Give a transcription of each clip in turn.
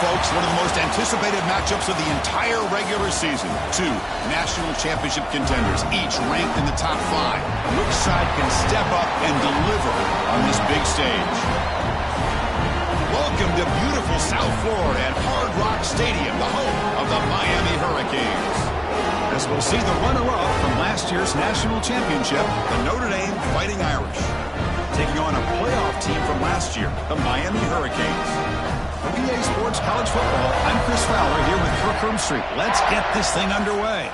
folks, one of the most anticipated matchups of the entire regular season. Two national championship contenders, each ranked in the top 5. Which side can step up and deliver on this big stage? Welcome to beautiful South Florida at Hard Rock Stadium, the home of the Miami Hurricanes. As we'll see the runner-up from last year's national championship, the Notre Dame Fighting Irish, taking on a playoff team from last year, the Miami Hurricanes. For EA Sports College Football, I'm Chris Fowler here with Kirk Herbstreit. Let's get this thing underway.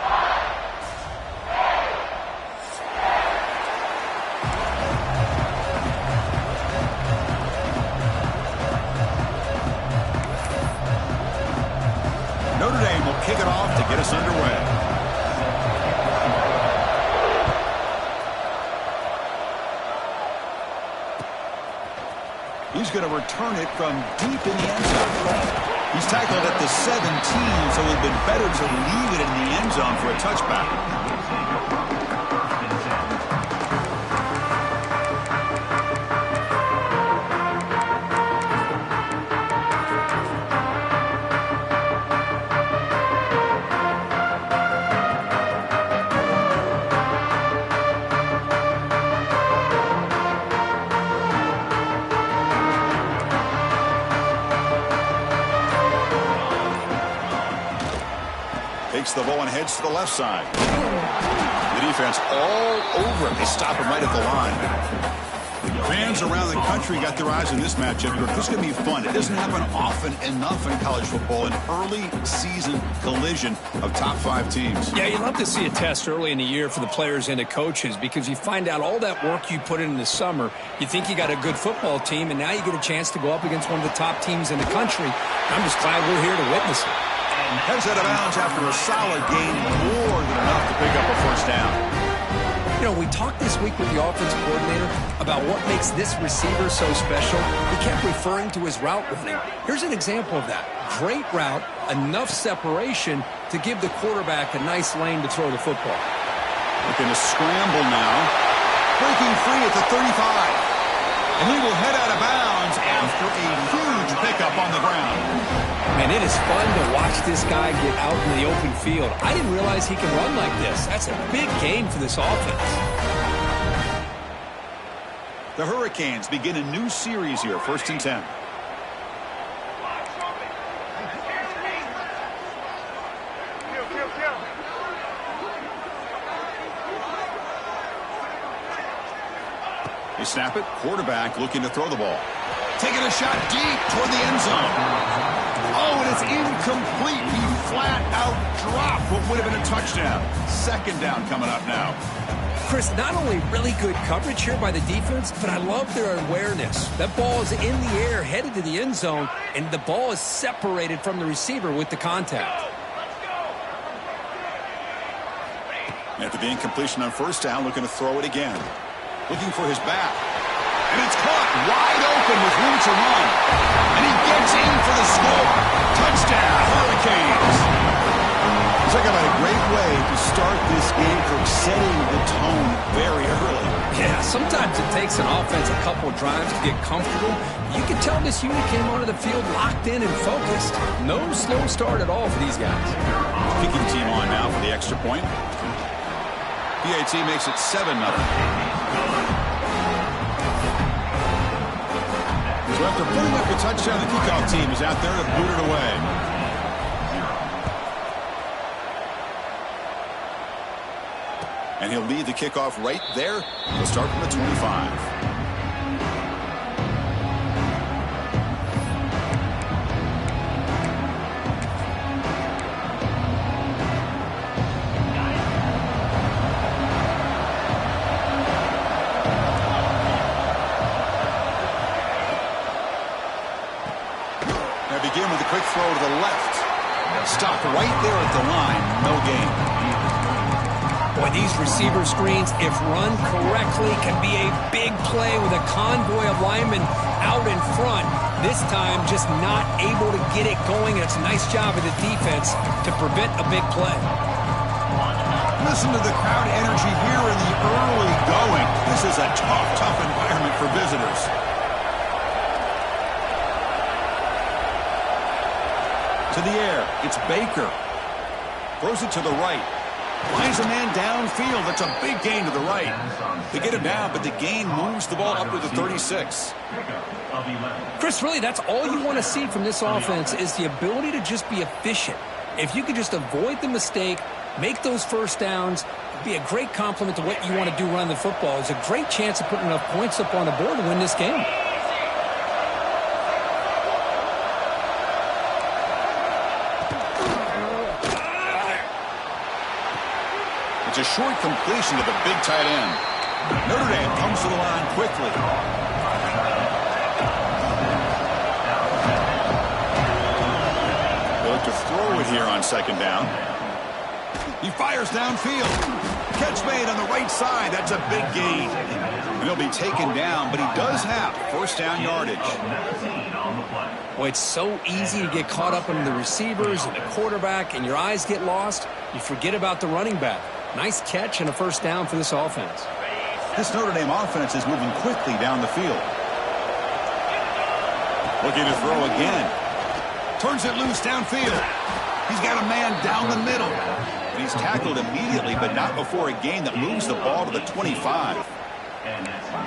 Notre Dame will kick it off to get us underway. He's going to return it from deep in the end zone. He's tackled at the 17, so it would have been better to leave it in the end zone for a touchback. Takes the ball and heads to the left side. The defense all over him. They stop him right at the line. Fans around the country got their eyes on this matchup. This is going to be fun. It doesn't happen often enough in college football, an early season collision of top 5 teams. Yeah, you love to see a test early in the year for the players and the coaches because you find out all that work you put in the summer. You think you got a good football team, and now you get a chance to go up against one of the top teams in the country. I'm just glad we're here to witness it. Heads out of bounds after a solid gain, more than enough to pick up a first down. You know, we talked this week with the offensive coordinator about what makes this receiver so special. He kept referring to his route running. Here's an example of that. Great route, enough separation to give the quarterback a nice lane to throw the football. Looking to scramble now. Breaking free at the 35. And he will head out of bounds after a huge pickup on the ground. Man, it is fun to watch this guy get out in the open field. I didn't realize he can run like this. That's a big gain for this offense. The Hurricanes begin a new series here, 1st and 10. They snap it. Quarterback looking to throw the ball. Taking a shot deep toward the end zone. Oh, and it's incomplete. He flat out dropped what would have been a touchdown. 2nd down coming up now. Chris, not only really good coverage here by the defense, but I love their awareness. That ball is in the air, headed to the end zone, and the ball is separated from the receiver with the contact. After the incompletion on 1st down, looking to throw it again. Looking for his back. And it's caught wide open with room to run. And he gets in for the score. Touchdown, Hurricanes. Talk about a great way to start this game for setting the tone very early. Yeah, sometimes it takes an offense a couple drives to get comfortable. You can tell this unit came onto the field locked in and focused. No slow start at all for these guys. Kicking team on now for the extra point. PAT makes it 7-0. So after putting up a touchdown, the kickoff team is out there to boot it away. And he'll lead the kickoff right there. He'll start from the 25. Begin with a quick throw to the left. Stopped right there at the line. No gain. Boy, these receiver screens, if run correctly, can be a big play with a convoy of linemen out in front. This time, just not able to get it going. It's a nice job of the defense to prevent a big play. Listen to the crowd energy here in the early going. This is a tough environment for visitors. To the air. It's Baker. Throws it to the right. Finds a man downfield. That's a big gain to the right. They get him down, but the gain moves the ball up to the 36. Chris, really, that's all you want to see from this offense is the ability to just be efficient. If you can just avoid the mistake, make those first downs, be a great compliment to what you want to do running the football. It's a great chance of putting enough points up on the board to win this game. It's a short completion to the big tight end. Notre Dame comes to the line quickly. They look to throw it here on second down. He fires downfield. Catch made on the right side. That's a big gain. And he'll be taken down, but he does have first down yardage. Boy, it's so easy to get caught up in the receivers and the quarterback, and your eyes get lost. You forget about the running back. Nice catch and a first down for this offense. This Notre Dame offense is moving quickly down the field. Looking to throw again. Turns it loose downfield. He's got a man down the middle. And he's tackled immediately, but not before a gain that moves the ball to the 25.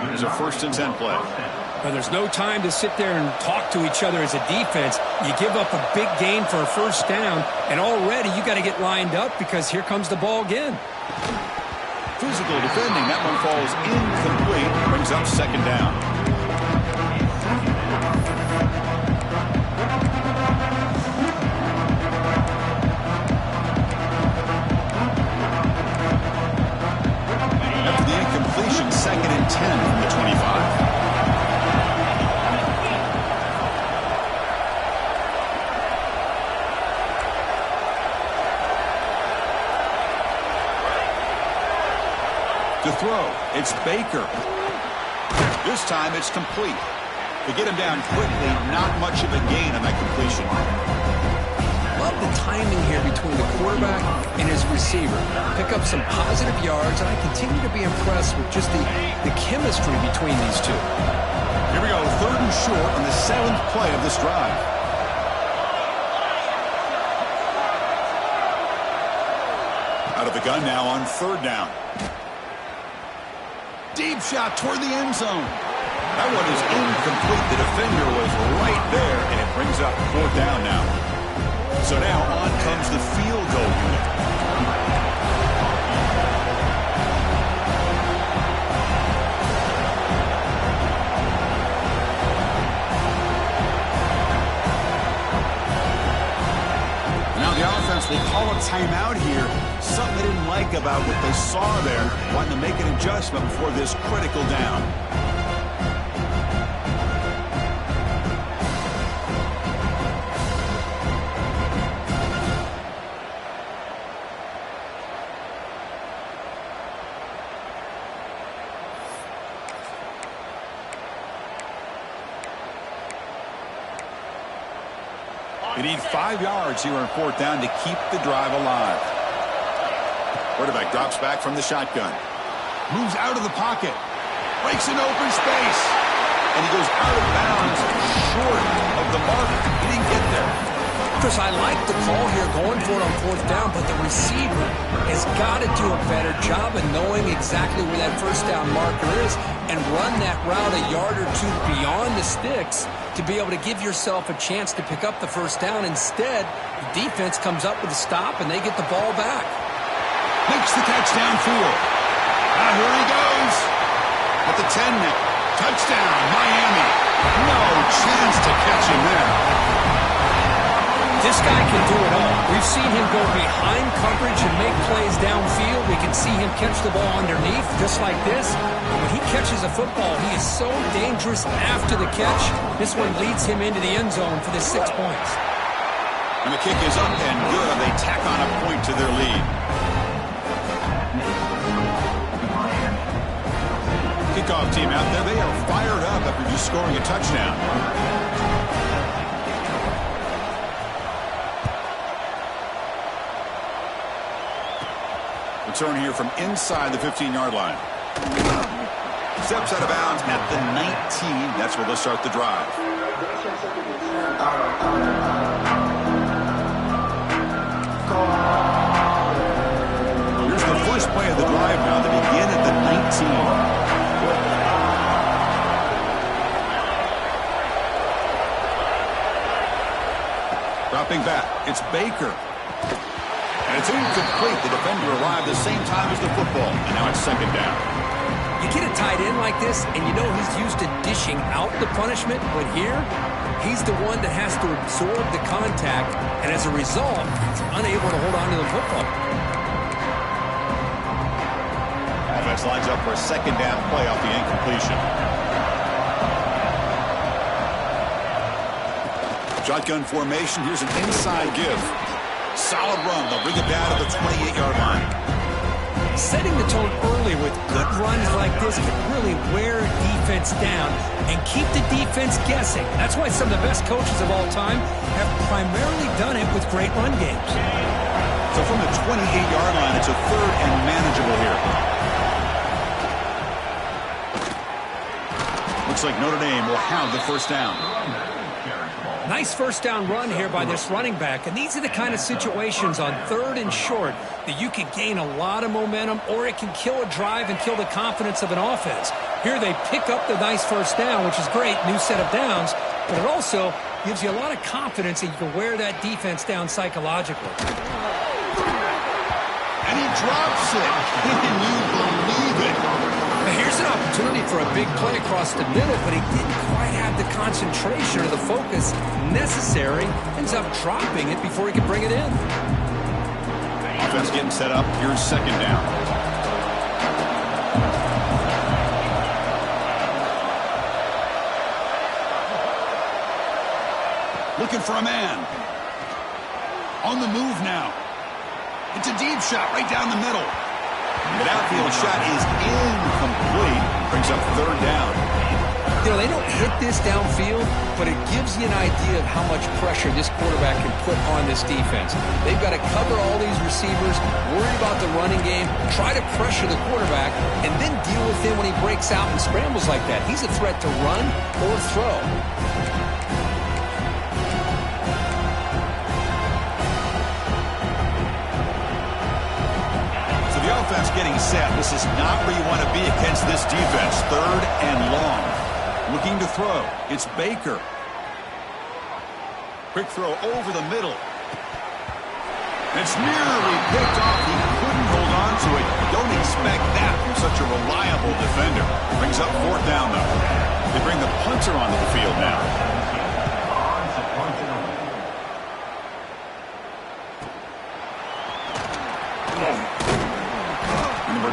There's a 1st and 10 play. But there's no time to sit there and talk to each other as a defense. You give up a big gain for a first down, and already you got to get lined up because here comes the ball again. Physical defending. That one falls incomplete. Brings up second down. After the incompletion, 2nd and 10 from the 25. To throw, it's Baker. This time it's complete. They get him down quickly, not much of a gain on that completion. Love the timing here between the quarterback and his receiver. Pick up some positive yards, and I continue to be impressed with just the chemistry between these two. Here we go, 3rd and short on the 7th play of this drive. Out of the gun now on 3rd down. Deep shot toward the end zone. That one is incomplete. The defender was right there, and it brings up 4th down now. So now on comes the field goal unit. Now the offense will call a timeout here. Something they didn't like about what they saw there. Wanting to make an adjustment before this critical down. They need 5 yards here on 4th down to keep the drive alive. Quarterback drops back from the shotgun. Moves out of the pocket. Breaks an open space. And he goes out of bounds short of the mark. He didn't get there. Chris, I like the call here going for it on 4th down, but the receiver has got to do a better job of knowing exactly where that first down marker is and run that route a yard or two beyond the sticks to be able to give yourself a chance to pick up the first down. Instead, the defense comes up with a stop and they get the ball back. Makes the catch downfield. Here he goes. At the 10 now. Touchdown, Miami. No chance to catch him there. This guy can do it all. We've seen him go behind coverage and make plays downfield. We can see him catch the ball underneath, just like this. And when he catches a football, he is so dangerous after the catch. This one leads him into the end zone for the 6 points. And the kick is up and good. They tack on a point to their lead. Kickoff team out there. They are fired up after just scoring a touchdown. Return here from inside the 15-yard line. Steps out of bounds at the 19. That's where they'll start the drive. Dropping back. It's Baker. And it's incomplete. The defender arrived the same time as the football. And now it's second down. You get a tight end like this, and you know he's used to dishing out the punishment. But here, he's the one that has to absorb the contact. And as a result, he's unable to hold on to the football. Offense lines up for a second down play off the incompletion. Shotgun formation. Here's an inside give. Solid run. They'll bring it down to the 28-yard line. Setting the tone early with good runs like this can really wear a defense down and keep the defense guessing. That's why some of the best coaches of all time have primarily done it with great run games. So from the 28-yard line, it's a third and manageable here. Looks like Notre Dame will have the first down. Nice first down run here by this running back. And these are the kind of situations on third and short that you can gain a lot of momentum, or it can kill a drive and kill the confidence of an offense. Here they pick up the nice first down, which is great, new set of downs, but it also gives you a lot of confidence that you can wear that defense down psychologically. And he drops it. Can you believe it? Here's an opportunity for a big play across the middle, but he didn't quite have the concentration or the focus necessary. Ends up dropping it before he could bring it in. Offense getting set up. Here's second down. Looking for a man. On the move now. It's a deep shot right down the middle. The outfield shot is incomplete. Brings up third down. You know, they don't hit this downfield, but it gives you an idea of how much pressure this quarterback can put on this defense. They've got to cover all these receivers, worry about the running game, try to pressure the quarterback, and then deal with him when he breaks out and scrambles like that. He's a threat to run or throw. The offense getting set. This is not where you want to be against this defense. Third and long. Looking to throw. It's Baker. Quick throw over the middle. It's nearly picked off. He couldn't hold on to it. Don't expect that from such a reliable defender. Brings up fourth down, though. They bring the punter onto the field now.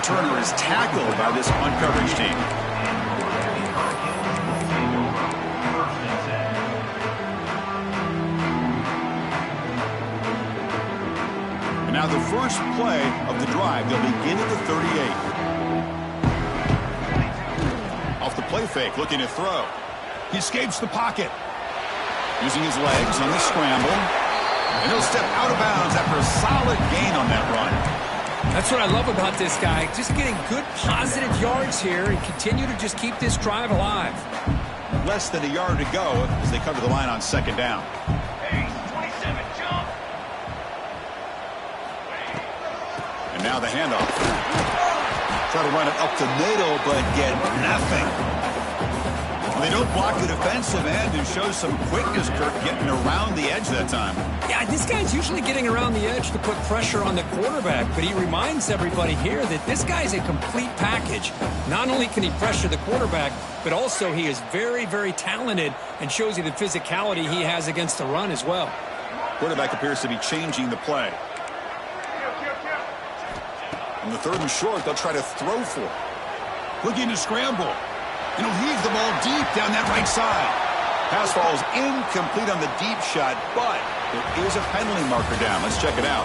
Returner is tackled by this punt coverage team. And now the first play of the drive. They'll begin at the 38. Off the play fake, looking to throw. He escapes the pocket. Using his legs on the scramble. And he'll step out of bounds after a solid gain on that run. That's what I love about this guy. Just getting good positive yards here and continue to just keep this drive alive. Less than a yard to go as they cover the line on second down. Hey, 27, jump. And now the handoff. Try to run it up the middle, but get nothing. They don't block the defensive end and show some quickness, Kirk, getting around the edge that time. Yeah, this guy's usually getting around the edge to put pressure on the quarterback, but he reminds everybody here that this guy's a complete package. Not only can he pressure the quarterback, but also he is very, very talented and shows you the physicality he has against the run as well. Quarterback appears to be changing the play. On the third and short, they'll try to throw for it. Looking to scramble. And he'll heave the ball deep down that right side. Pass falls incomplete on the deep shot, but there is a penalty marker down. Let's check it out.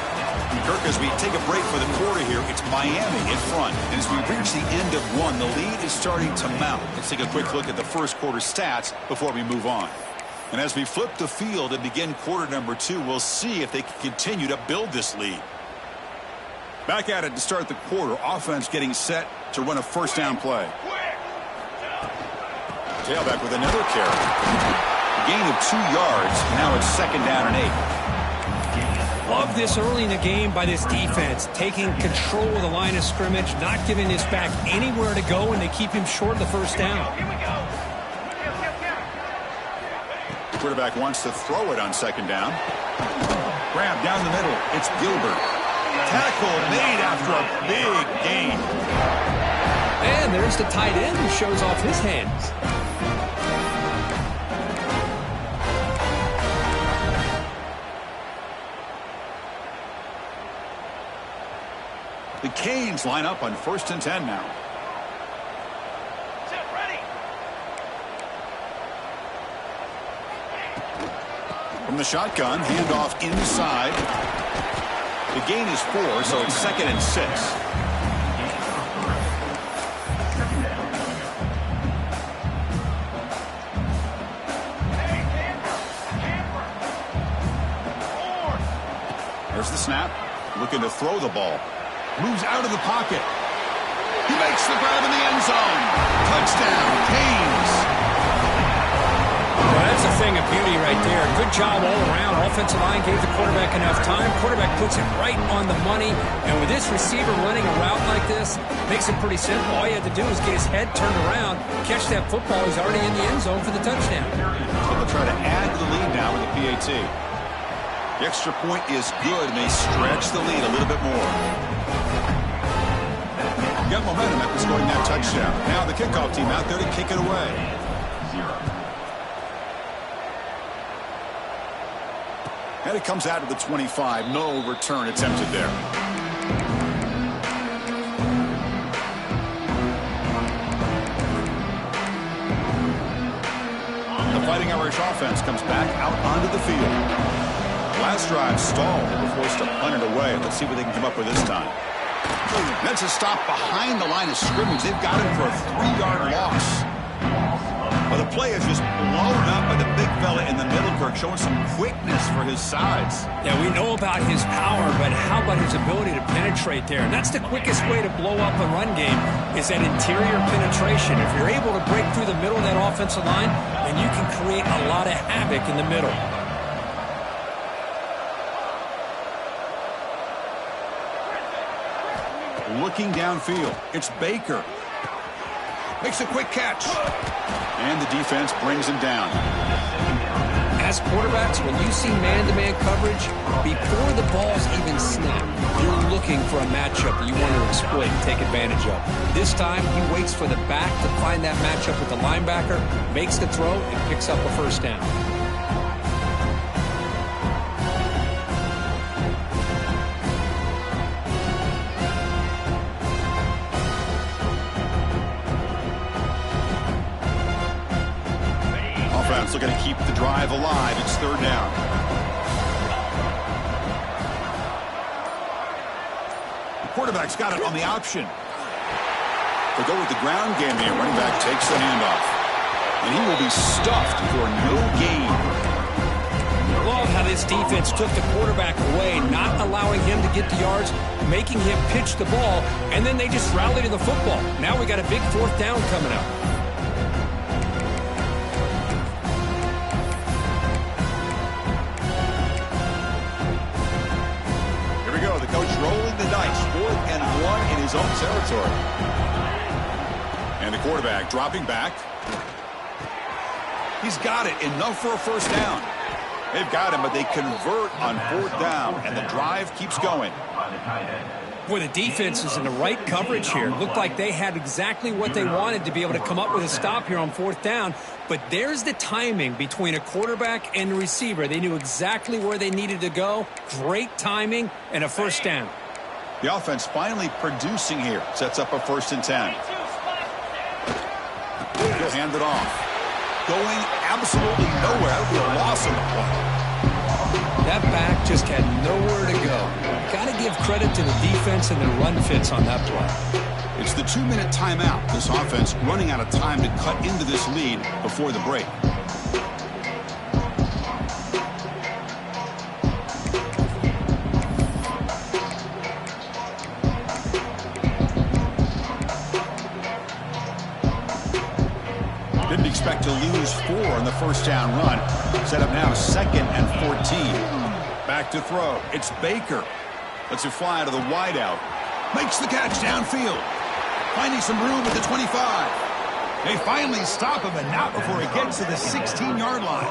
And Kirk, as we take a break for the quarter here, it's Miami in front. And as we reach the end of one, the lead is starting to mount. Let's take a quick look at the first quarter stats before we move on. And as we flip the field and begin quarter number two, we'll see if they can continue to build this lead. Back at it to start the quarter. Offense getting set to run a first down play. Tailback with another carry. Gain of 2 yards. Now it's second down and 8. Love this early in the game by this defense. Taking control of the line of scrimmage, not giving this back anywhere to go, and they keep him short of the first down. Quarterback wants to throw it on second down. Grab down the middle. It's Gilbert. Tackle made after a big gain. And there's the tight end who shows off his hands. The Canes line up on 1st and 10 now. Set, ready. From the shotgun, handoff inside. The gain is 4, so it's 2nd and 6. There's the snap. Looking to throw the ball. Moves out of the pocket. He makes the grab in the end zone. Touchdown, Canes. Well, that's a thing of beauty right there. Good job all around. Offensive line gave the quarterback enough time. Quarterback puts it right on the money. And with this receiver running a route like this, makes it pretty simple. All he had to do is get his head turned around, catch that football. He's already in the end zone for the touchdown. So they'll try to add to the lead now with the PAT. The extra point is good, and they stretch the lead a little bit more. Got momentum after scoring that touchdown. Now the kickoff team out there to kick it away. And it comes out of the 25. No return attempted there. The Fighting Irish offense comes back out onto the field. Last drive stalled. They were forced to punt it away. Let's see what they can come up with this time. That's a stop behind the line of scrimmage. They've got him for a 3-yard loss. Well, the play is just blown up by the big fella in the middle, Kirk, showing some quickness for his size. Yeah, we know about his power, but how about his ability to penetrate there? And that's the quickest way to blow up a run game is that interior penetration. If you're able to break through the middle of that offensive line, then you can create a lot of havoc in the middle. Looking downfield, it's Baker. Makes a quick catch. And the defense brings him down. As quarterbacks, when you see man-to-man coverage, before the ball's even snapped, you're looking for a matchup that you want to exploit and take advantage of. This time, he waits for the back to find that matchup with the linebacker, makes the throw, and picks up a first down. Looking to keep the drive alive. It's 3rd down. The quarterback's got it on the option. They go with the ground game here. Running back takes the handoff. And he will be stuffed for no gain. I love how this defense took the quarterback away, not allowing him to get the yards, making him pitch the ball, and then they just rallied to the football. Now we got a big 4th down coming up. Rolling the dice, 4th and 1 in his own territory. And the quarterback dropping back. He's got it, enough for a first down. They've got him, but they convert on 4th down, and the drive keeps going. Boy, the defense is in the right coverage here. Looked like they had exactly what they wanted to be able to come up with a stop here on 4th down. But there's the timing between a quarterback and a receiver. They knew exactly where they needed to go. Great timing and a first down. The offense finally producing here. Sets up a 1st and 10. He'll hand it off. Going absolutely nowhere. That would be a loss on the play. That back just had nowhere to go. Got to give credit to the defense and their run fits on that play. It's the 2-minute timeout. This offense running out of time to cut into this lead before the break. Didn't expect to lose 4 on the first down run. Set up now 2nd and 14. Back to throw. It's Baker. Lets it fly out of the wideout. Makes the catch downfield. Finding some room at the 25. They finally stop him, but not before he gets to the 16-yard line.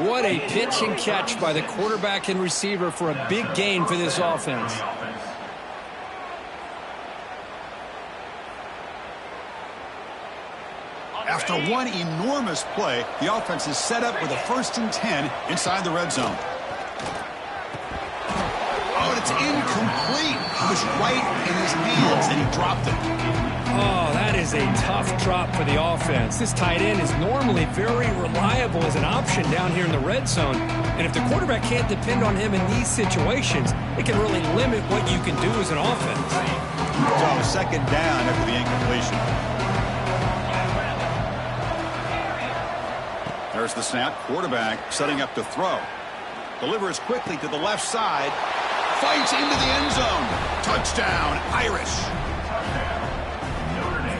What a pitch and catch by the quarterback and receiver for a big gain for this offense. After one enormous play, the offense is set up with a 1st and 10 inside the red zone. Oh, and it's incomplete. It was right in his hands, and he dropped it. Oh, that is a tough drop for the offense. This tight end is normally very reliable as an option down here in the red zone. And if the quarterback can't depend on him in these situations, it can really limit what you can do as an offense. So, 2nd down after the incompletion. There's the snap. Quarterback setting up to throw. Delivers quickly to the left side. Fights into the end zone. Touchdown, Irish.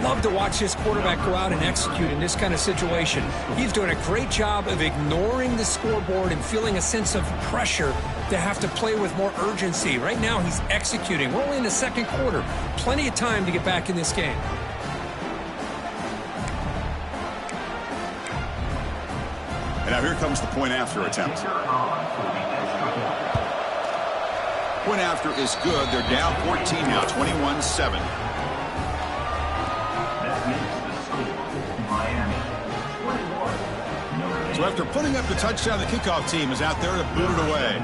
Love to watch this quarterback go out and execute in this kind of situation. He's doing a great job of ignoring the scoreboard and feeling a sense of pressure to have to play with more urgency. Right now, he's executing. We're only in the 2nd quarter. Plenty of time to get back in this game. And now here comes the point after attempt. Point after is good. They're down 14 now, 21-7. So after putting up the touchdown, the kickoff team is out there to boot it away.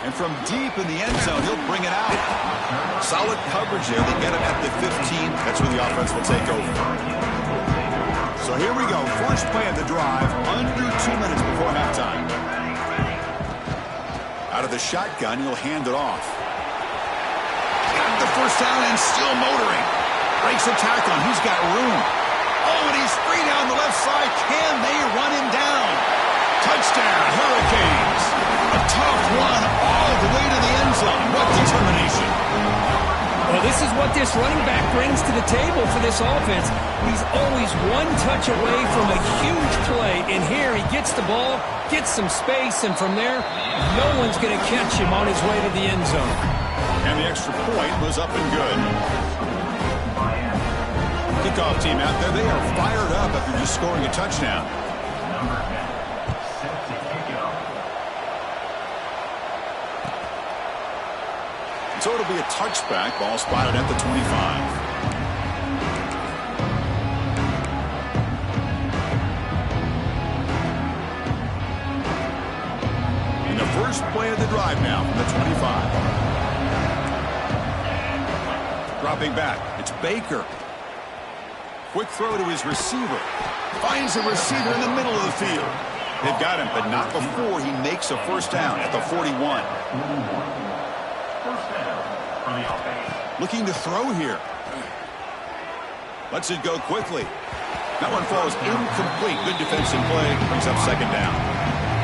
And from deep in the end zone, he'll bring it out. Solid coverage there. They get him at the 15. That's where the offense will take over. So here we go. First play of the drive, under 2 minutes before halftime. Out of the shotgun, he'll hand it off. Got the first down and still motoring. Breaks a tackle, and he's got room. Oh, and he's free down the left side. Can they run him down? Touchdown, Hurricanes. A tough one all the way to the end zone. What determination. Well, this is what this running back brings to the table for this offense. He's always one touch away from a huge play. And here he gets the ball, gets some space, and from there, no one's going to catch him on his way to the end zone. And the extra point was up and good. Kickoff team out there, they are fired up after just scoring a touchdown. So it'll be a touchback. Ball spotted at the 25. In the first play of the drive now from the 25. Dropping back. It's Baker. Quick throw to his receiver. Finds the receiver in the middle of the field. They've got him, but not before he makes a first down at the 41. Looking to throw here. Lets it go quickly. That one falls incomplete. Good defensive play. Brings up 2nd down.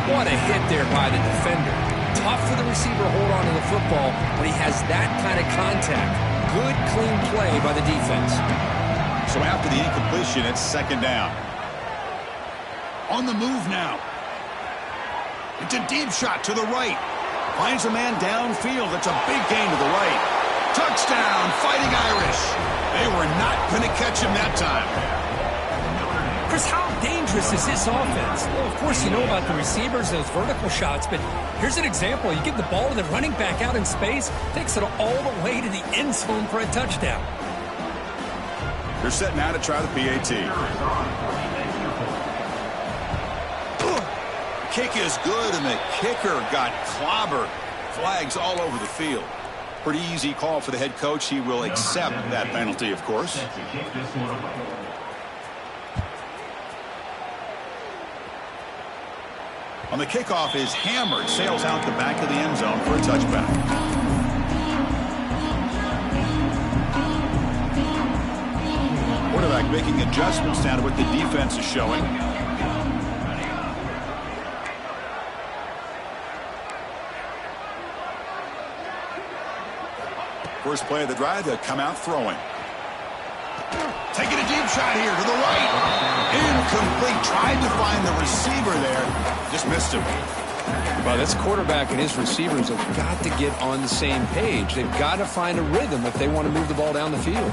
What a hit there by the defender. Tough for the receiver to hold on to the football when he has that kind of contact. Good, clean play by the defense. So after the incompletion, it's 2nd down. On the move now. It's a deep shot to the right. Finds a man downfield. It's a big gain to the right. Touchdown, Fighting Irish. They were not going to catch him that time. Chris, how dangerous is this offense? Well, of course, you know about the receivers, those vertical shots, but here's an example. You give the ball to the running back out in space, takes it all the way to the end zone for a touchdown. They're setting out to try the PAT. Kick is good, and the kicker got clobbered. Flags all over the field. Pretty easy call for the head coach. He will accept that penalty, of course. On the kickoff is hammered. Sails out the back of the end zone for a touchback. Quarterback making adjustments down to what the defense is showing. First play of the drive, to come out throwing. Taking a deep shot here to the right. Incomplete. Tried to find the receiver there. Just missed him. Well, this quarterback and his receivers have got to get on the same page. They've got to find a rhythm if they want to move the ball down the field.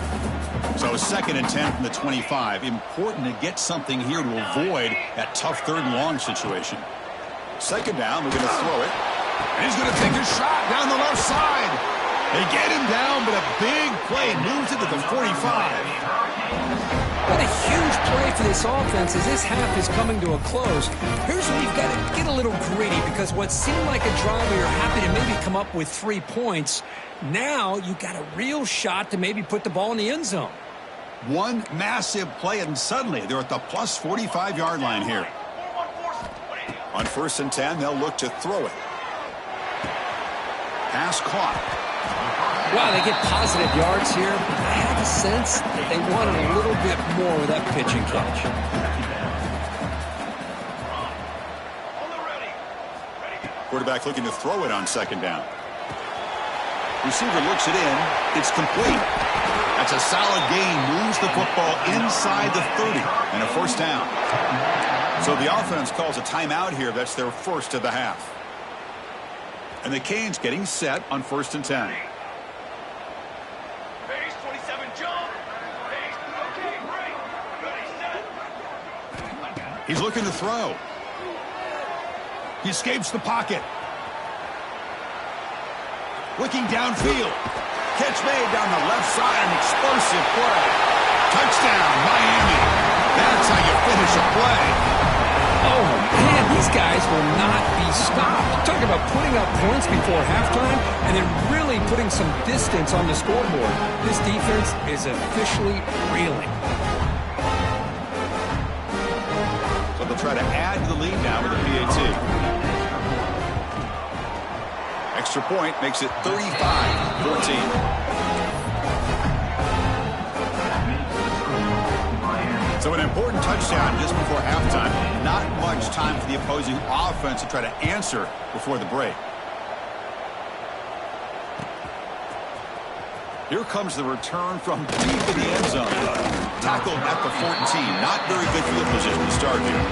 So 2nd and 10 from the 25. Important to get something here to avoid that tough 3rd and long situation. 2nd down, we're going to throw it. And he's going to take a shot down the left side. They get him down, but a big play moves it to the 45. What a huge play for this offense as this half is coming to a close. Here's where you've got to get a little gritty, because what seemed like a drive where you're happy to maybe come up with 3 points, now you've got a real shot to maybe put the ball in the end zone. One massive play, and suddenly they're at the plus 45-yard line here. On 1st and 10, they'll look to throw it. Pass caught. Wow, they get positive yards here. I have a sense that they wanted a little bit more with that pitch and catch. Quarterback looking to throw it on 2nd down. Receiver looks it in. It's complete. That's a solid gain. Moves the football inside the 30 and a 1st down. So the offense calls a timeout here. That's their 1st of the half. And the Canes getting set on 1st and 10. Base 27, jump. Base, okay, break. Ready, set. He's looking to throw. He escapes the pocket. Looking downfield. Catch made down the left side. An explosive play. Touchdown, Miami. That's how you finish a play. Oh, man, these guys will not be stopped. Talk about putting up points before halftime and then really putting some distance on the scoreboard. This defense is officially reeling. So they'll try to add to the lead now with a PAT. Extra point makes it 35-14. So an important touchdown just before halftime. Not much time for the opposing offense to try to answer before the break. Here comes the return from deep in the end zone. Tackled at the 14. Not very good field position to start here.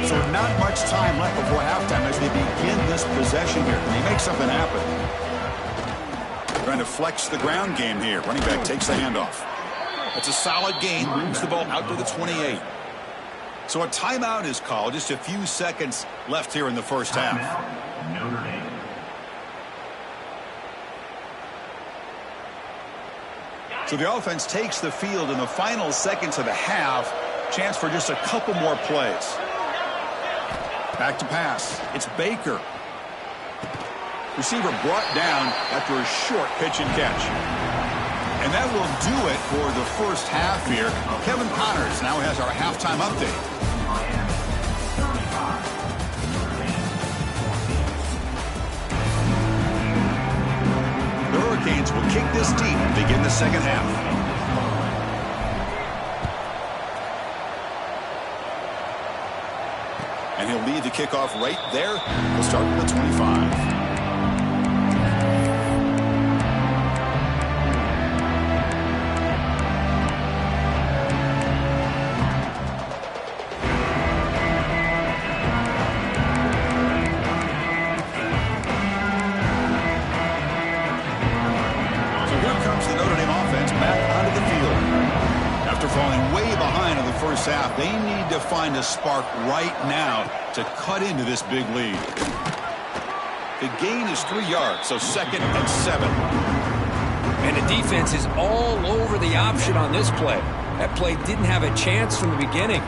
So not much time left before halftime as they begin this possession here. Can they make something happen? Trying to flex the ground game here. Running back takes the handoff. That's a solid gain. Moves the ball out to the 28. So a timeout is called. Just a few seconds left here in the 1st half. So the offense takes the field in the final seconds of the half. Chance for just a couple more plays. Back to pass. It's Baker. Receiver brought down after a short pitch and catch. And that will do it for the 1st half here. Kevin Connors now has our halftime update. The Hurricanes will kick this deep and begin the 2nd half. And he'll lead the kickoff right there. We'll start with the 25. Half, they need to find a spark right now to cut into this big lead. The gain is 3 yards, so 2nd and 7. And the defense is all over the option on this play. That play didn't have a chance from the beginning.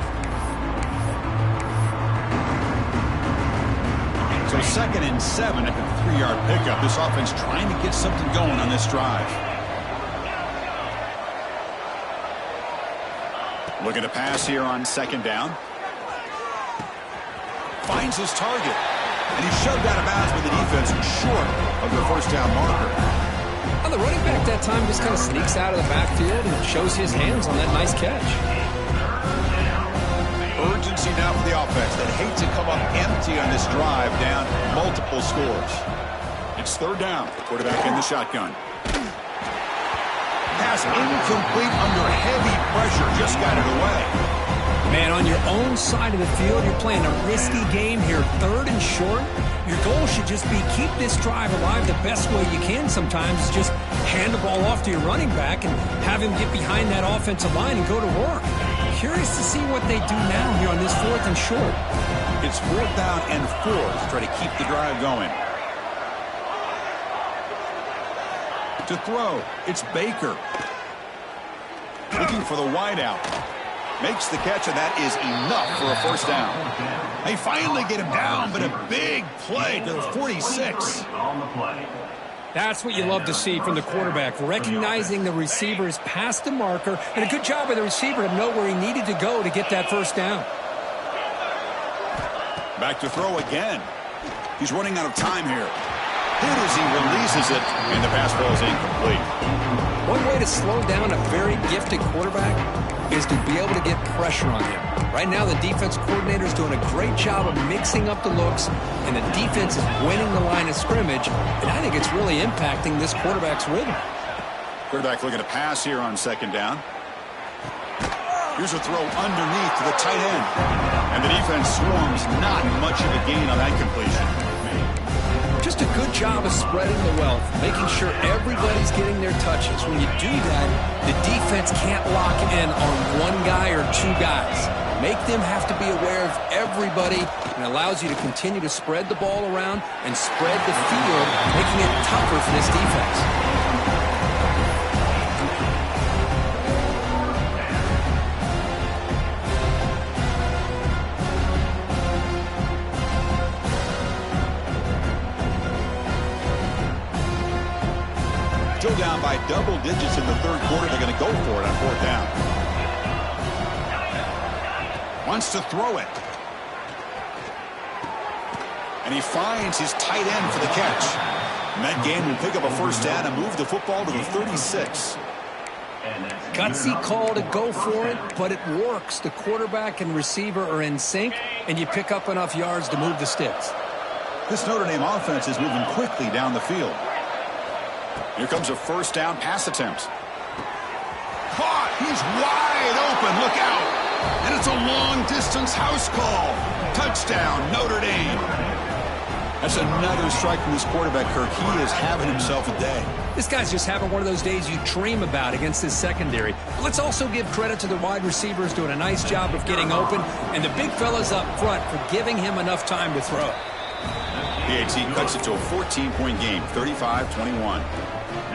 So 2nd and 7 at the 3-yard pickup. This offense trying to get something going on this drive. Looking to pass here on 2nd down. Finds his target. And he's shoved out of bounds with the defense short of the 1st down marker. Well, the running back that time just kind of sneaks out of the backfield and shows his hands on that nice catch. Urgency now for the offense that hate to come up empty on this drive, down multiple scores. It's 3rd down. Quarterback in the shotgun. pass incomplete under heavy pressure. Just got it away. Man, on your own side of the field, you're playing a risky game here. 3rd and short. Your goal should just be keep this drive alive the best way you can sometimes. Is just hand the ball off to your running back and have him get behind that offensive line and go to work. Curious to see what they do now here on this 4th and short. It's 4th down and 4 to try to keep the drive going. To throw, it's Baker. Looking for the wideout. Makes the catch, and that is enough for a 1st down. They finally get him down, but a big play to the 46. That's what you love to see from the quarterback, recognizing the receiver's past the marker, and a good job by the receiver to know where he needed to go to get that 1st down. Back to throw again. He's running out of time here. Hit as he releases it, and the pass ball is incomplete. One way to slow down a very gifted quarterback is to be able to get pressure on him. Right now, the defense coordinator is doing a great job of mixing up the looks, and the defense is winning the line of scrimmage, and I think it's really impacting this quarterback's rhythm. Quarterback looking to pass here on 2nd down. Here's a throw underneath to the tight end, and the defense swarms. Not much of a gain on that completion. Just a good job of spreading the wealth, making sure everybody's getting their touches. When you do that, the defense can't lock in on one guy or 2 guys. Make them have to be aware of everybody, and allows you to continue to spread the ball around and spread the field, making it tougher for this defense. Still down by double digits in the 3rd quarter. They're going to go for it on 4th down. Wants to throw it. And he finds his tight end for the catch. And that game will pick up a 1st down and move the football to the 36. Gutsy call to go for it, but it works. The quarterback and receiver are in sync, and you pick up enough yards to move the sticks. This Notre Dame offense is moving quickly down the field. Here comes a 1st down pass attempt. Caught! He's wide open. Look out! And it's a long-distance house call. Touchdown, Notre Dame. That's another strike from this quarterback, Kirk. He is having himself a day. This guy's just having one of those days you dream about against his secondary. But let's also give credit to the wide receivers doing a nice job of getting open, and the big fellas up front for giving him enough time to throw. PAT cuts it to a 14-point game, 35-21.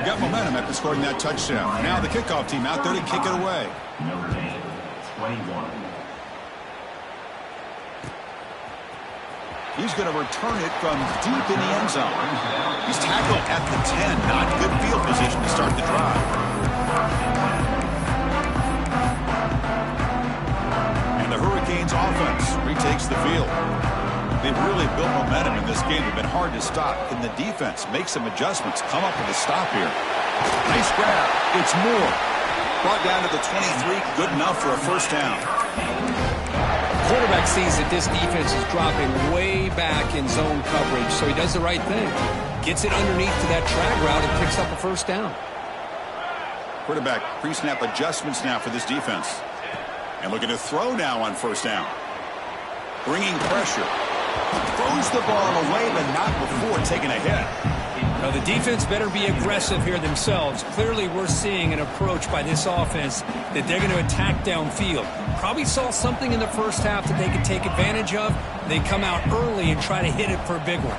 Got momentum after scoring that touchdown. Now the kickoff team out there to kick it away. Notre Dame, 21. He's going to return it from deep in the end zone. He's tackled at the 10. Not good field position to start the drive. And the Hurricanes offense retakes the field. They've really built momentum in this game. They've been hard to stop. Can the defense make some adjustments? Come up with a stop here. Nice grab. It's Moore. Brought down to the 23. Good enough for a 1st down. Quarterback sees that this defense is dropping way back in zone coverage, so he does the right thing. Gets it underneath to that drag route and picks up a 1st down. Quarterback pre-snap adjustments now for this defense. And looking to throw now on 1st down. Bringing pressure. Throws the ball away, but not before taking a hit. Now the defense better be aggressive here themselves. Clearly we're seeing an approach by this offense that they're going to attack downfield. Probably saw something in the 1st half that they could take advantage of. They come out early and try to hit it for a big one.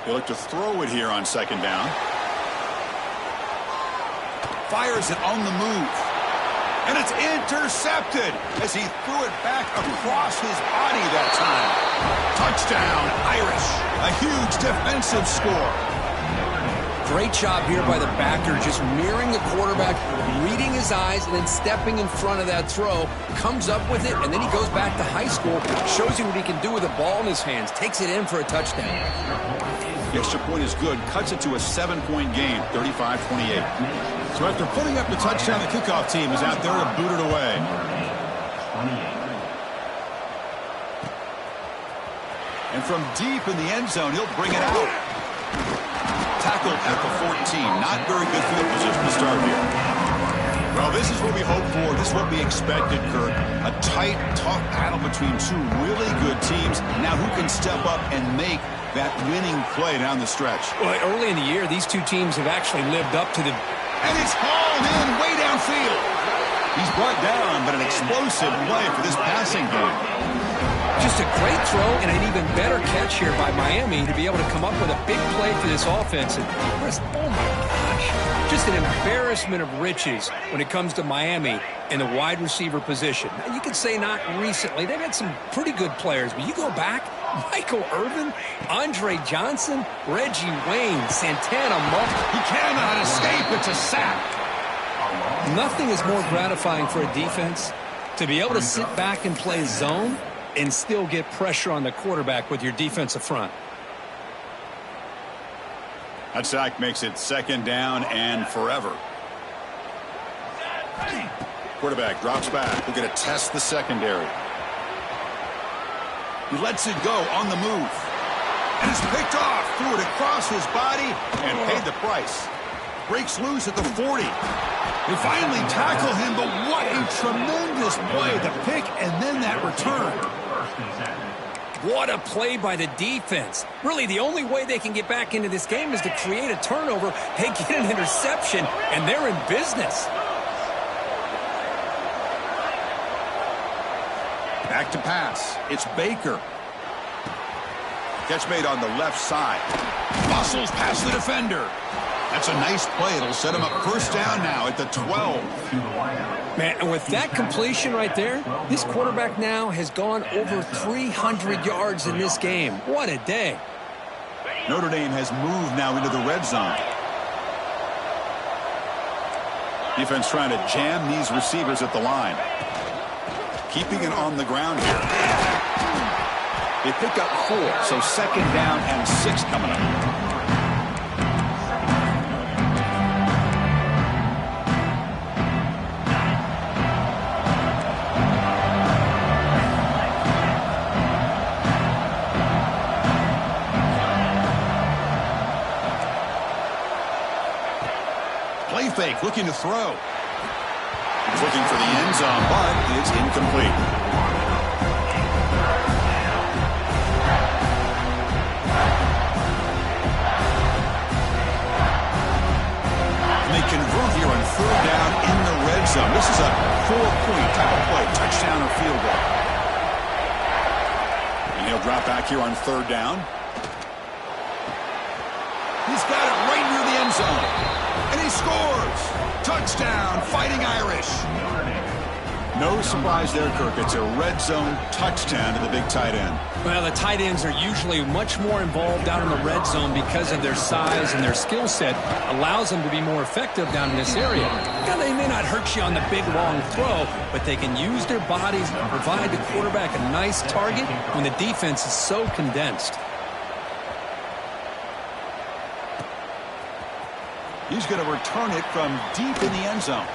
They look to throw it here on 2nd down. Fires it on the move. And it's intercepted as he threw it back across his body that time. Touchdown, Irish. A huge defensive score. Great job here by the backer, just mirroring the quarterback, reading his eyes, and then stepping in front of that throw. Comes up with it, and then he goes back to high school, shows you what he can do with a ball in his hands. Takes it in for a touchdown. The extra point is good. Cuts it to a 7-point game, 35-28. So after putting up the touchdown, the kickoff team is out there to boot it away. And from deep in the end zone, he'll bring it out. Tackled at the 14. Not very good field position to start here. Well, this is what we hoped for. This is what we expected, Kirk. A tight, tough battle between two really good teams. Now who can step up and make that winning play down the stretch? Well, early in the year, these two teams have actually lived up to the... And it's hauled in way downfield. He's brought down, but an explosive play for this passing game. Just a great throw and an even better catch here by Miami to be able to come up with a big play for this offense. And oh my gosh, just an embarrassment of riches when it comes to Miami in the wide receiver position. Now, you could say not recently. They've had some pretty good players, but you go back, Michael Irvin, Andre Johnson, Reggie Wayne, Santana Moore. He cannot escape. It's a sack. Nothing is more gratifying for a defense to be able to sit back and play zone and still get pressure on the quarterback with your defensive front. That sack makes it second down and forever. Quarterback drops back. We're going to test the secondary. He lets it go on the move. And it's picked off. Threw it across his body and paid the price. Breaks loose at the 40. They finally tackle him, but what a tremendous play. The pick and then that return. What a play by the defense. Really, the only way they can get back into this game is to create a turnover. They get an interception, and they're in business. Back to pass. It's Baker. Catch made on the left side. Muscles past the defender. That's a nice play. It'll set him up first down now at the 12. Man, and with that completion right there, this quarterback now has gone over 300 yards in this game. What a day. Notre Dame has moved now into the red zone. Defense trying to jam these receivers at the line. Keeping it on the ground here. They pick up 4, so second down and 6 coming up. Play fake, looking to throw. He's looking for the end zone, but it's incomplete. And they convert here on third down in the red zone. This is a 4-point type of play, touchdown or field goal. And he'll drop back here on third down. He's got it right near the end zone. And he scores! Touchdown, Fighting Irish! No surprise there, Kirk. It's a red zone touchdown to the big tight end. Well, the tight ends are usually much more involved down in the red zone because of their size and their skill set. Allows them to be more effective down in this area. Now, they may not hurt you on the big, long throw, but they can use their bodies and provide the quarterback a nice target when the defense is so condensed. He's going to return it from deep in the end zone.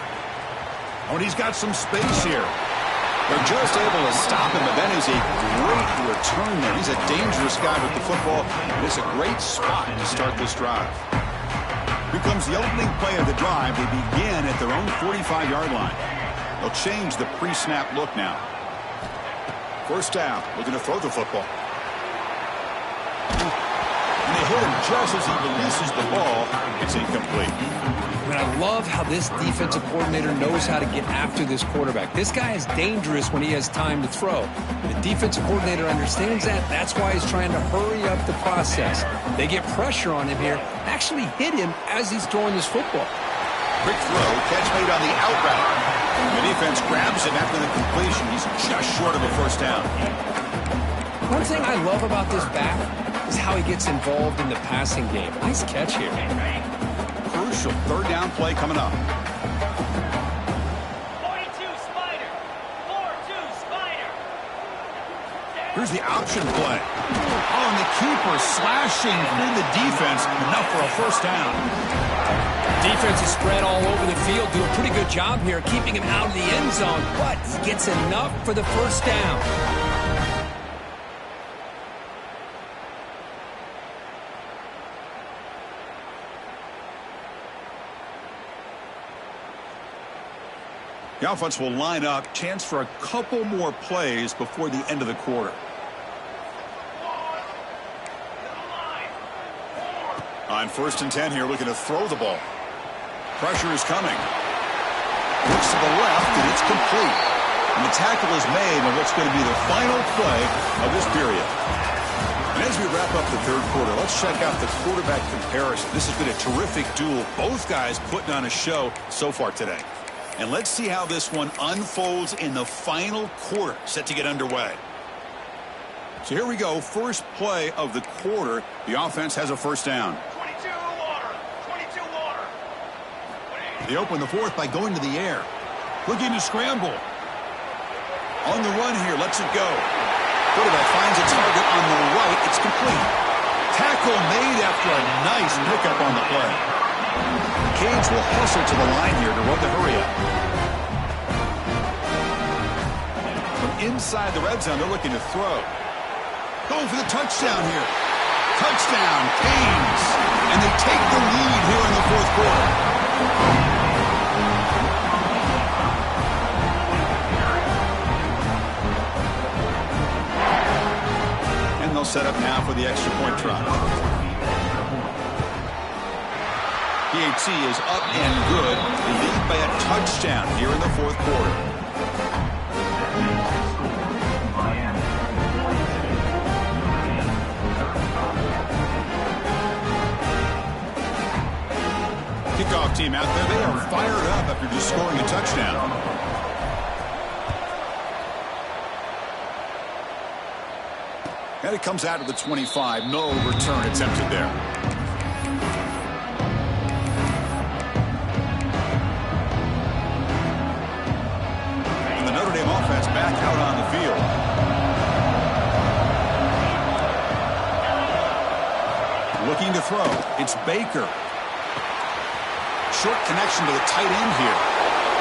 Oh, and he's got some space here. They're just able to stop him, but that is a great return there. He's a dangerous guy with the football, and it's a great spot to start this drive. Here comes the opening play of the drive. They begin at their own 45-yard line. They'll change the pre-snap look now. First down, looking to throw the football. And they hit him just as he releases the ball. It's incomplete. And I love how this defensive coordinator knows how to get after this quarterback. This guy is dangerous when he has time to throw. The defensive coordinator understands that. That's why he's trying to hurry up the process. They get pressure on him here, actually hit him as he's throwing this football. Quick throw, catch made on the out route. The defense grabs him after the completion. He's just short of a first down. One thing I love about this back is how he gets involved in the passing game. Nice catch here. Crucial third down play coming up. 42 Spider. 4-2 Spider. Here's the option play. Oh, and the keeper slashing through the defense. Enough for a first down. Defense is spread all over the field. Do a pretty good job here keeping him out of the end zone, but he gets enough for the first down. The offense will line up. Chance for a couple more plays before the end of the quarter. On 1st and 10 here, looking to throw the ball. Pressure is coming. Looks to the left, and it's complete. And the tackle is made on what's going to be the final play of this period. And as we wrap up the third quarter, let's check out the quarterback comparison. This has been a terrific duel. Both guys putting on a show so far today. And let's see how this one unfolds in the final quarter, set to get underway. So here we go, first play of the quarter. The offense has a first down. 22 water. 22 water. They open the fourth by going to the air. Looking to scramble. On the run here, lets it go. Quarterback finds a target on the right. It's complete. Tackle made after a nice pickup on the play. Canes will hustle to the line here to run the hurry up. From inside the red zone, they're looking to throw. Going for the touchdown here. Touchdown, Canes. And they take the lead here in the fourth quarter. And they'll set up now for the extra point try. PHC is up and good. They lead by a touchdown here in the fourth quarter. Kickoff team out there. They are fired up after just scoring a touchdown. And it comes out of the 25. No return attempted there. And the Notre Dame offense back out on the field. Looking to throw. It's Baker. Short connection to the tight end here.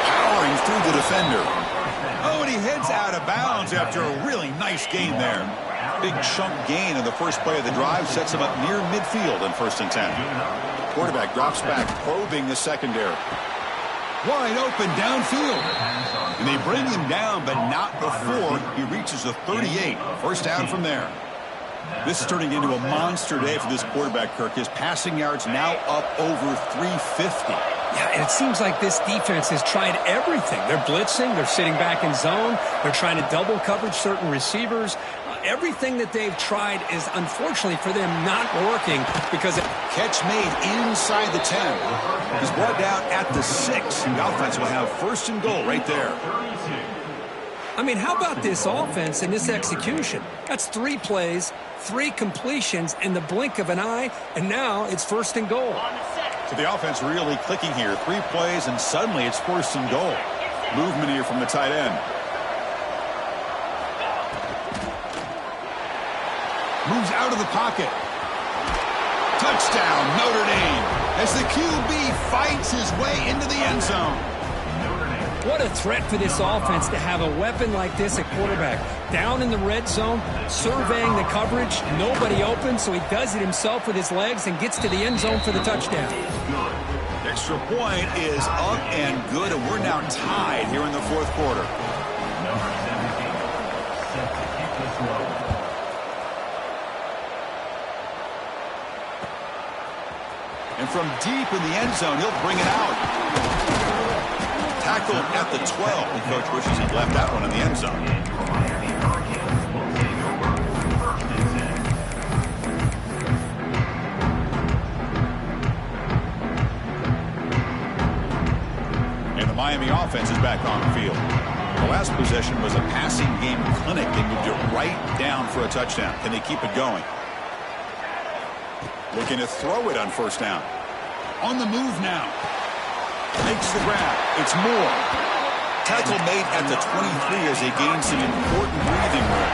Powering through the defender. Oh, and he heads out of bounds after a really nice gain there. Big chunk gain in the first play of the drive sets him up near midfield on 1st and 10. Quarterback drops back, probing the secondary. Wide open downfield. And they bring him down, but not before he reaches the 38. First down from there. This is turning into a monster day for this quarterback, Kirk. His passing yards now up over 350. Yeah, and it seems like this defense has tried everything. They're blitzing. They're sitting back in zone. They're trying to double coverage certain receivers. Everything that they've tried is, unfortunately for them, not working because catch made inside the 10. He's brought down at the 6. The offense will have 1st and goal right there. I mean, how about this offense and this execution? That's 3 plays, 3 completions in the blink of an eye, and now it's 1st and goal. So the offense really clicking here. 3 plays, and suddenly it's 1st and goal. Movement here from the tight end. Moves out of the pocket. Touchdown, Notre Dame, as the QB fights his way into the end zone. What a threat for this offense to have a weapon like this at quarterback. Down in the red zone, surveying the coverage, nobody open, so he does it himself with his legs and gets to the end zone for the touchdown. Extra point is up and good, and we're now tied here in the fourth quarter. And from deep in the end zone, he'll bring it out. Tackled at the 12. The coach wishes he'd left that one in the end zone. And the Miami offense is back on the field. The last possession was a passing game clinic. They moved it right down for a touchdown. Can they keep it going? Looking to throw it on 1st down. On the move now. Makes the grab. It's Moore. Tackle made at the 23 as they gain some important breathing room.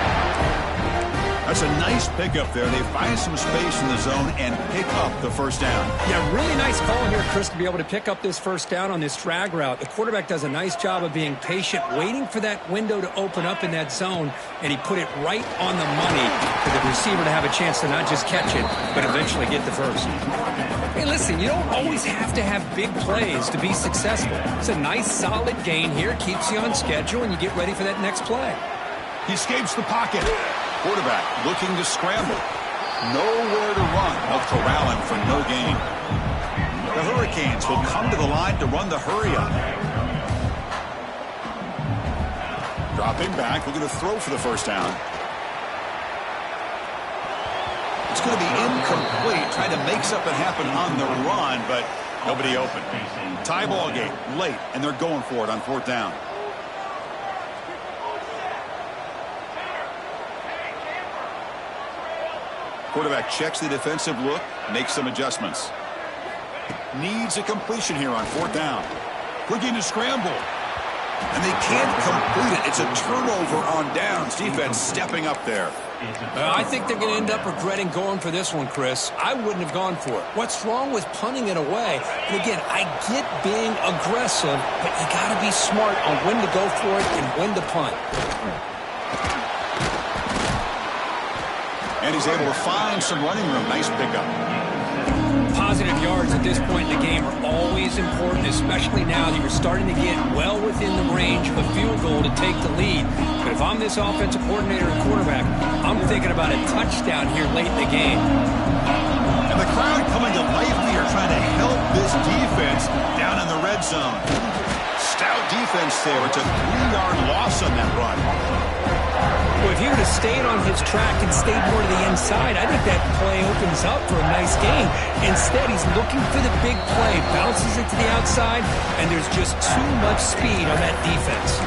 That's a nice pickup there. They find some space in the zone and pick up the first down. Yeah, really nice call here, Chris, to be able to pick up this first down on this drag route. The quarterback does a nice job of being patient, waiting for that window to open up in that zone, and he put it right on the money for the receiver to have a chance to not just catch it, but eventually get the first. Hey, listen, you don't always have to have big plays to be successful. It's a nice, solid gain here, keeps you on schedule, and you get ready for that next play. He escapes the pocket. Quarterback looking to scramble. Nowhere to run. They'll corral him for no gain. The Hurricanes will come to the line to run the hurry up. Dropping back, looking to throw for the first down. It's going to be incomplete, trying to make something happen on the run, but nobody open. Tie ball game late, and they're going for it on fourth down. Quarterback checks the defensive look, makes some adjustments. Needs a completion here on fourth down. Looking to scramble. And they can't complete it. It's a turnover on downs. Defense stepping up there. I think they're going to end up regretting going for this one, Chris. I wouldn't have gone for it. What's wrong with punting it away? And again, I get being aggressive, but you got to be smart on when to go for it and when to punt. And he's able to find some running room. Nice pickup. Positive yards at this point in the game are always important, especially now that you're starting to get well within the range of a field goal to take the lead. But if I'm this offensive coordinator and quarterback, I'm thinking about a touchdown here late in the game. And the crowd coming to life here, trying to help this defense down in the red zone. Stout defense there. It's a 3-yard loss on that run. Well, if he would have stayed on his track and stayed more to the inside, I think that play opens up for a nice gain. Instead, he's looking for the big play, bounces it to the outside, and there's just too much speed on that defense.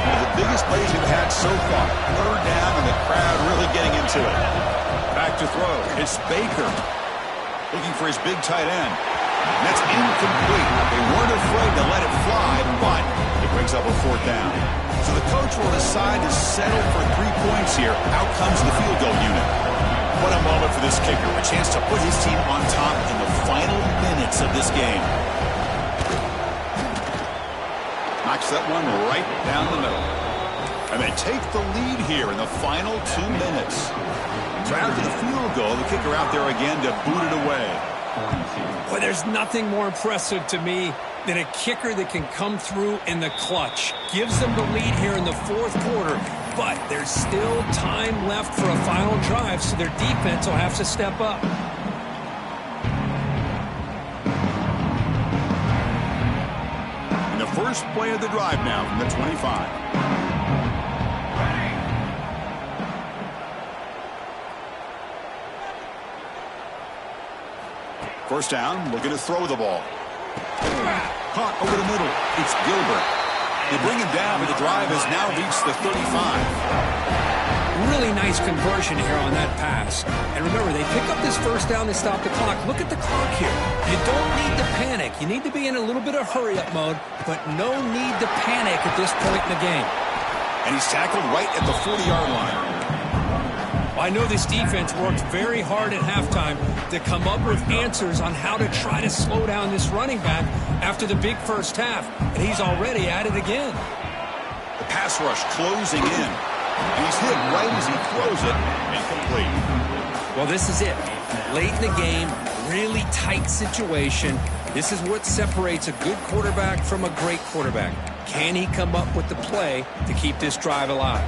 One of the biggest plays we've had so far. Third down, and the crowd really getting into it. Back to throw. It's Baker looking for his big tight end. And that's incomplete. They weren't afraid to let it fly, but it brings up a fourth down. So the coach will decide to settle for 3 points here. Out comes the field goal unit. What a moment for this kicker. A chance to put his team on top in the final minutes of this game. Knocks that one right down the middle. And they take the lead here in the final 2 minutes. So after the field goal, the kicker out there again to boot it away. Boy, there's nothing more impressive to me than a kicker that can come through in the clutch. Gives them the lead here in the fourth quarter, but there's still time left for a final drive, so their defense will have to step up. And the first play of the drive now from the 25. First down, looking to throw the ball. Caught over the middle. It's Gilbert. They bring him down, but the drive has now reached the 35. Really nice conversion here on that pass. And remember, they pick up this first down, they stop the clock. Look at the clock here. You don't need to panic. You need to be in a little bit of hurry-up mode, but no need to panic at this point in the game. And he's tackled right at the 40-yard line. I know this defense worked very hard at halftime to come up with answers on how to try to slow down this running back after the big first half, and he's already at it again. The pass rush closing in, and he's hit right as he throws it, incomplete. Well, this is it. Late in the game, really tight situation. This is what separates a good quarterback from a great quarterback. Can he come up with the play to keep this drive alive?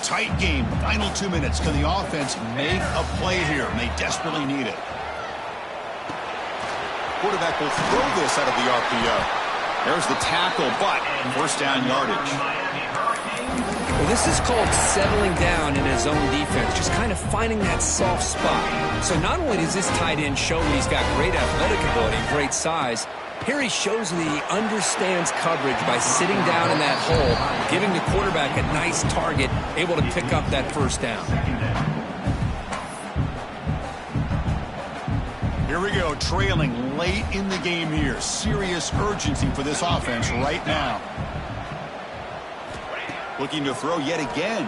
Tight game, final 2 minutes. Can the offense make a play here? And they desperately need it. Quarterback will throw this out of the RPO. There's the tackle, but first down yardage. Well, this is called settling down in his own defense, just kind of finding that soft spot. So not only does this tight end show that he's got great athletic ability, great size, here he shows that he understands coverage by sitting down in that hole, giving the quarterback a nice target, able to pick up that first down. Here we go, trailing late in the game here. Serious urgency for this offense right now. Looking to throw yet again.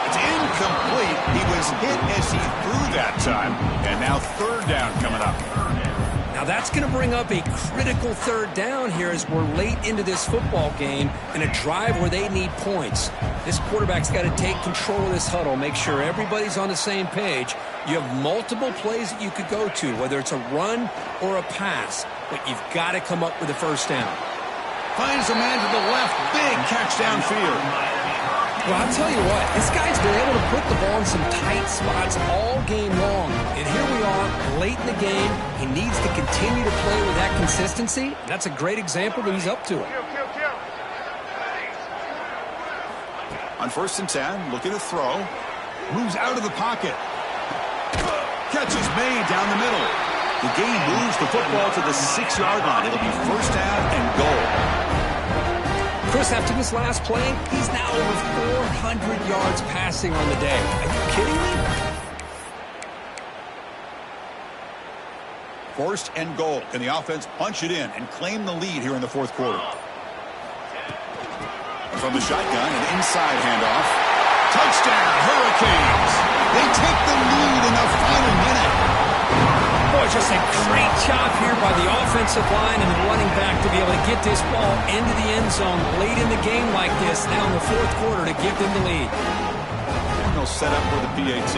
It's incomplete. He was hit as he threw that time. And now third down coming up. Now that's going to bring up a critical third down here as we're late into this football game in a drive where they need points. This quarterback's got to take control of this huddle, make sure everybody's on the same page. You have multiple plays that you could go to, whether it's a run or a pass, but you've got to come up with a first down. Finds a man to the left. Big catch downfield. Well, I'll tell you what, this guy's been able to put the ball in some tight spots all game long. And here we are, late in the game. He needs to continue to play with that consistency. That's a great example that he's up to it. On 1st and 10, looking to throw. Moves out of the pocket. Catch is made down the middle. The game moves the football to the 6-yard line. It'll be first down and goal. Chris, after this last play, he's now over 400 yards passing on the day. Are you kidding me? 1st and goal. Can the offense punch it in and claim the lead here in the 4th quarter? From the shotgun, an inside handoff. Touchdown, Hurricanes! They take the lead in the final minute. Boy, just a great job here by the offensive line and the running back to be able to get this ball into the end zone late in the game like this, now in the 4th quarter, to give them the lead. And they'll set up for the PAT.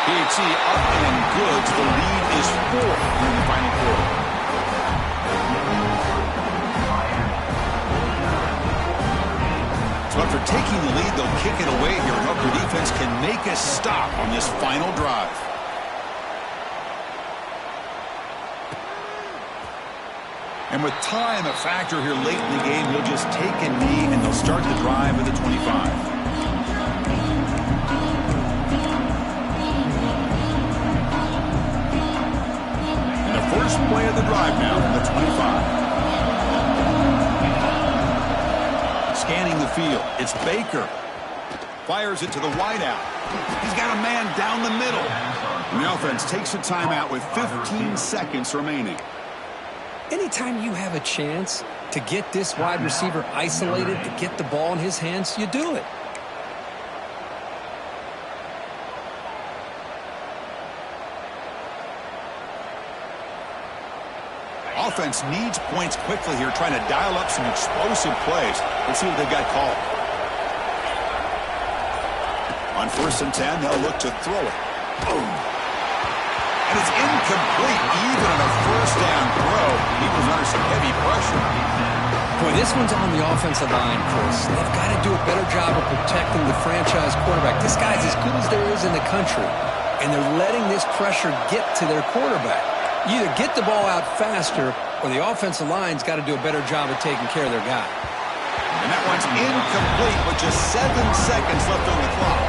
PAT up and good. The lead is 4 in the final quarter. So after taking the lead, they'll kick it away here and hope their defense can make a stop on this final drive. And with time a factor here late in the game, he'll just take a knee and they'll start the drive at the 25. And the first play of the drive now from the 25. Scanning the field. It's Baker. Fires it to the wideout. He's got a man down the middle. And the offense takes a timeout with 15 seconds remaining. Anytime you have a chance to get this wide receiver isolated, to get the ball in his hands, you do it. Offense needs points quickly here, trying to dial up some explosive plays. Let's see what they've got called. On 1st and 10, they'll look to throw it. Boom. And it's incomplete, even on a first down throw. He was under some heavy pressure. Boy, this one's on the offensive line, Chris. They've got to do a better job of protecting the franchise quarterback. This guy's as good as there is in the country, and they're letting this pressure get to their quarterback. You either get the ball out faster, or the offensive line's got to do a better job of taking care of their guy. And that one's incomplete with just 7 seconds left on the clock.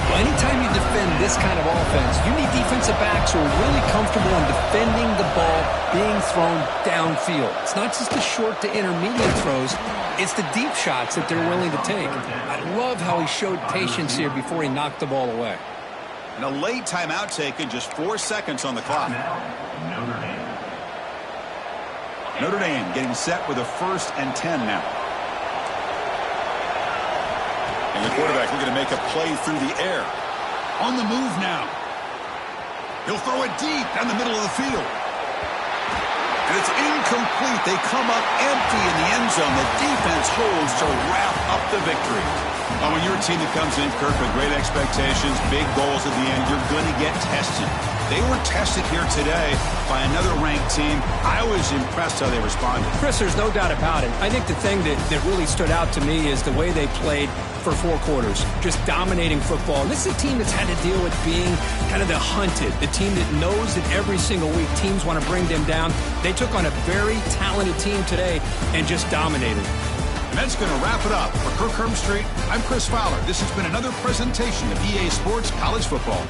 Well, anytime you defend this kind of offense, you need defensive backs who are really comfortable in defending the ball being thrown downfield. It's not just the short to intermediate throws, it's the deep shots that they're willing to take. I love how he showed patience here before he knocked the ball away. And a late timeout taken, just 4 seconds on the clock. Notre Dame getting set with a 1st and 10 now. And the quarterback looking to make a play through the air. On the move now. He'll throw it deep down the middle of the field. And it's incomplete. They come up empty in the end zone. The defense holds to wrap up the victory. Oh, when you're a team that comes in, Kirk, with great expectations, big goals at the end, you're going to get tested. They were tested here today by another ranked team. I was impressed how they responded. Chris, there's no doubt about it. I think the thing that really stood out to me is the way they played for 4 quarters, just dominating football. And this is a team that's had to deal with being kind of the hunted, the team that knows that every single week teams want to bring them down. They took on a very talented team today and just dominated. And that's going to wrap it up. For Kirk Street, I'm Chris Fowler. This has been another presentation of EA Sports College Football.